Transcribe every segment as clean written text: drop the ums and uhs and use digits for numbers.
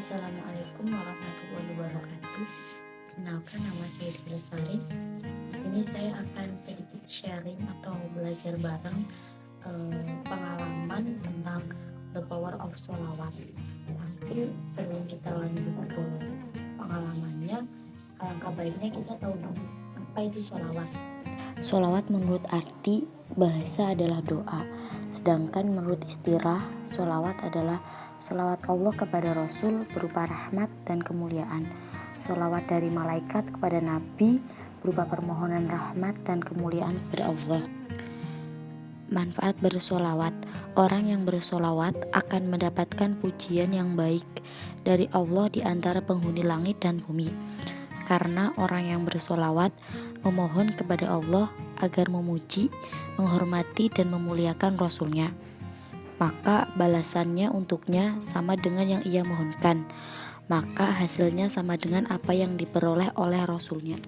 Assalamualaikum warahmatullahi wabarakatuh. Kenalkan, nama saya Dwi Lestari. Di sini saya akan sedikit sharing atau belajar bareng pengalaman tentang the power of sholawat. Tapi sebelum kita lanjut ke pengalamannya, alangkah baiknya kita tahu dulu apa itu sholawat. Sholawat menurut arti bahasa adalah doa, sedangkan menurut istilah sholawat adalah sholawat Allah kepada Rasul berupa rahmat dan kemuliaan, sholawat dari malaikat kepada Nabi berupa permohonan rahmat dan kemuliaan kepada Allah. Manfaat bersholawat: orang yang bersholawat akan mendapatkan pujian yang baik dari Allah di antara penghuni langit dan bumi, karena orang yang bersholawat memohon kepada Allah agar memuji, menghormati, dan memuliakan Rasulnya. Maka balasannya untuknya sama dengan yang ia mohonkan, maka hasilnya sama dengan apa yang diperoleh oleh Rasulnya.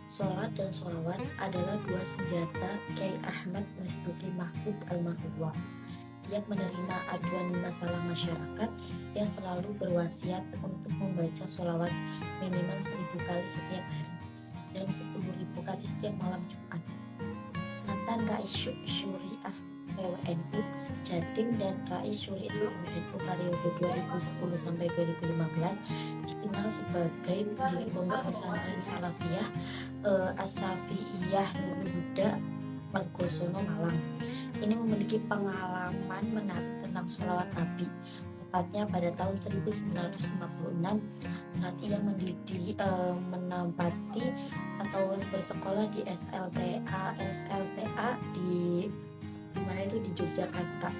Sholawat dan sholawat adalah dua senjata Kiai Ahmad Masduki Mahfud Almarhum. Dia menerima aduan masalah masyarakat yang selalu berwasiat untuk membaca sholawat minimal 1000 kali setiap hari dan 10.000 kali setiap malam Jumat. Mantan Rais Syuriah PWNU Jatim dan Rais Syuriah PWNU periode 2010 sampai 2015 dikenal sebagai pendiri Pondok Pesantren Salafiyah As-Safiyah Nurul Huda Margosono Malang. Ini memiliki pengalaman menarik tentang sholawat Nabi, tepatnya pada tahun 1956 saat ia menempati atau bersekolah di SLTA di mana itu di Yogyakarta.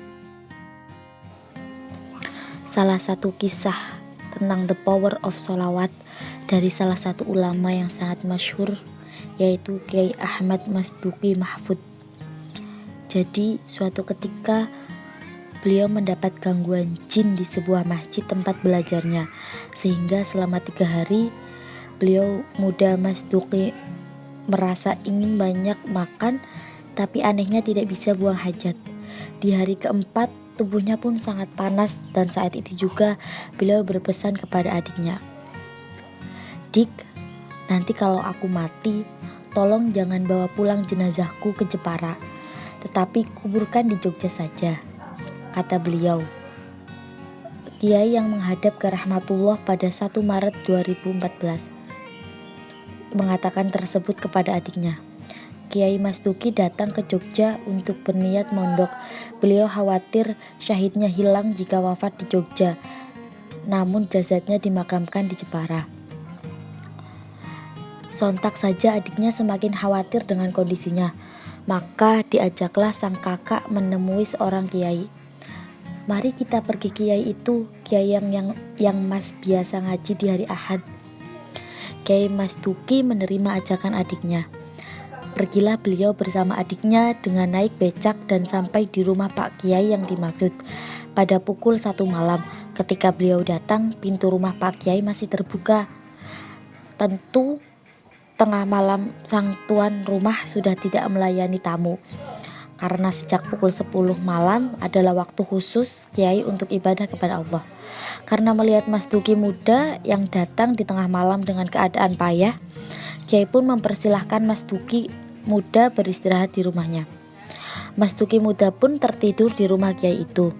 Salah satu kisah tentang the power of sholawat dari salah satu ulama yang sangat masyhur, yaitu Kiai Ahmad Masduki Mahfud. Jadi suatu ketika beliau mendapat gangguan jin di sebuah masjid tempat belajarnya, sehingga selama 3 hari beliau muda Masduki merasa ingin banyak makan, tapi anehnya tidak bisa buang hajat. Di hari keempat tubuhnya pun sangat panas, dan saat itu juga beliau berpesan kepada adiknya, "Dik, nanti kalau aku mati, tolong jangan bawa pulang jenazahku ke Jepara, tetapi kuburkan di Jogja saja," kata beliau. Kiai yang menghadap ke rahmatullah pada 1 Maret 2014 mengatakan tersebut kepada adiknya. Kiai Masduki datang ke Jogja untuk berniat mondok. Beliau khawatir syahidnya hilang jika wafat di Jogja, namun jasadnya dimakamkan di Jepara. Sontak saja adiknya semakin khawatir dengan kondisinya. Maka diajaklah sang kakak menemui seorang kiai. "Mari kita pergi kiai itu, kiai yang mas biasa ngaji di hari Ahad." Kiai Masduki menerima ajakan adiknya. Pergilah beliau bersama adiknya dengan naik becak dan sampai di rumah Pak Kiai yang dimaksud. Pada pukul 1 malam, ketika beliau datang, pintu rumah Pak Kiai masih terbuka. Tentu tengah malam sang tuan rumah sudah tidak melayani tamu, karena sejak pukul 10 malam adalah waktu khusus Kiai untuk ibadah kepada Allah. Karena melihat Masduki muda yang datang di tengah malam dengan keadaan payah, Kiai pun mempersilahkan Masduki muda beristirahat di rumahnya. Masduki muda pun tertidur di rumah Kiai itu.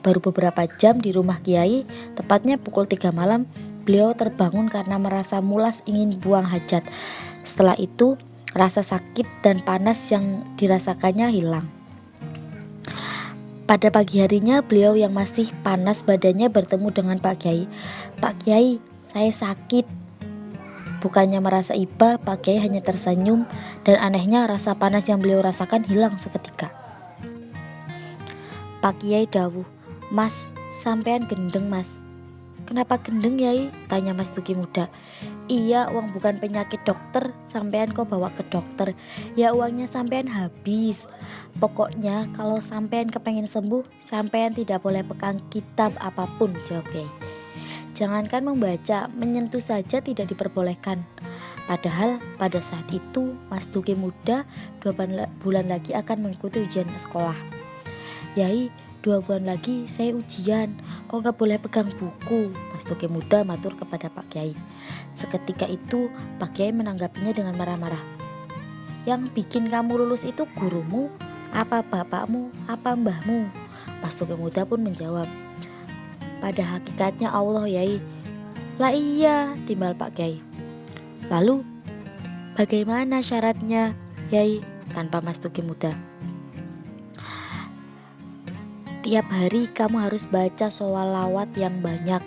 Baru beberapa jam di rumah Kiai, tepatnya pukul 3 malam, beliau terbangun karena merasa mulas ingin buang hajat. Setelah itu, rasa sakit dan panas yang dirasakannya hilang. Pada pagi harinya, beliau yang masih panas badannya bertemu dengan Pak Kiai. "Pak Kiai, saya sakit." Bukannya merasa iba, Pak Kiai hanya tersenyum, dan anehnya rasa panas yang beliau rasakan hilang seketika. Pak Kiai dawuh, "Mas, sampean gendeng mas." "Kenapa gendeng Yai?" tanya Masduki muda. "Iya, uang bukan penyakit dokter, sampean kok bawa ke dokter." "Ya uangnya sampean habis. Pokoknya kalau sampean kepengen sembuh, sampean tidak boleh pegang kitab apapun," jawab Kiai. "Jangankan membaca, menyentuh saja tidak diperbolehkan." Padahal pada saat itu Masduki muda 2 bulan lagi akan mengikuti ujian sekolah. "Yai, 2 bulan lagi saya ujian, kok nggak boleh pegang buku? Mas Duki muda matur kepada Pak Kiai. Seketika itu Pak Kiai menanggapinya dengan marah-marah. Yang bikin kamu lulus itu gurumu, apa bapakmu, apa mbahmu? Mas Duki muda pun menjawab, pada hakikatnya Allah, Yai. Lah iya, timbal Pak Kiai. Lalu bagaimana syaratnya, Yai? Tanpa Mas Duki muda. Tiap hari kamu harus baca sholawat yang banyak.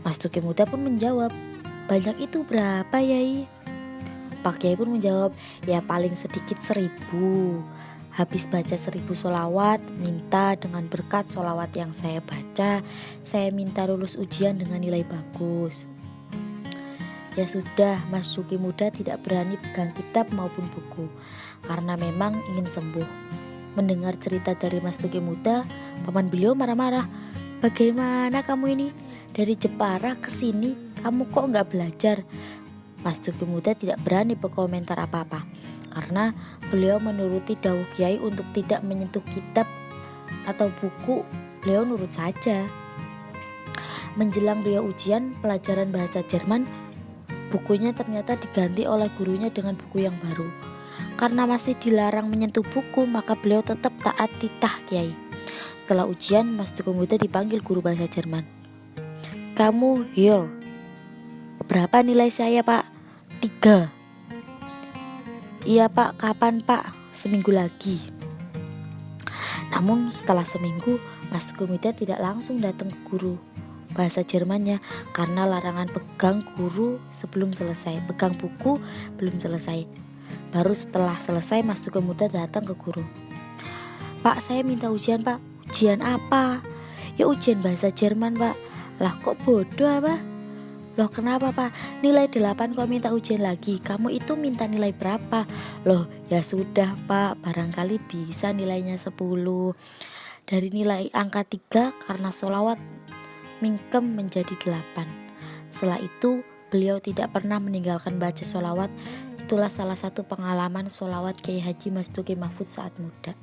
Mas Duki muda pun menjawab, banyak itu berapa, Yai? Pak Kiai pun menjawab, ya paling sedikit 1000. Habis baca 1000 sholawat, minta dengan berkat sholawat yang saya baca, saya minta lulus ujian dengan nilai bagus. Ya sudah, Mas Duki muda tidak berani pegang kitab maupun buku, karena memang ingin sembuh. Mendengar cerita dari Mas Duki muda, paman beliau marah-marah. Bagaimana kamu ini? Dari Jepara ke sini, kamu kok nggak belajar? Mas Duki muda tidak berani berkomentar apa-apa, karena beliau menuruti dawuh Kiai untuk tidak menyentuh kitab atau buku. Beliau nurut saja. Menjelang beliau ujian pelajaran bahasa Jerman, bukunya ternyata diganti oleh gurunya dengan buku yang baru. Karena masih dilarang menyentuh buku, maka beliau tetap taat titah Kiai. Setelah ujian, Mas Duki muda dipanggil guru bahasa Jerman. Kamu here. Berapa nilai saya, Pak? 3. Iya, Pak. Kapan, Pak? Seminggu lagi. Namun setelah seminggu, Mas Duki muda tidak langsung datang ke guru bahasa Jermannya karena larangan pegang guru sebelum selesai, pegang buku belum selesai. Baru setelah selesai Mas Duki muda datang ke guru. Pak, saya minta ujian, Pak. Ujian apa? Ya ujian bahasa Jerman, Pak. Lah kok bodoh apa? Loh kenapa, Pak? Nilai 8 kok minta ujian lagi? Kamu itu minta nilai berapa? Loh ya sudah, Pak, barangkali bisa nilainya 10. Dari nilai angka 3 karena sholawat mingkem menjadi 8. Setelah itu beliau tidak pernah meninggalkan baca sholawat. Itulah salah satu pengalaman sholawat Kiai Haji Mas Duki Mahfud saat muda.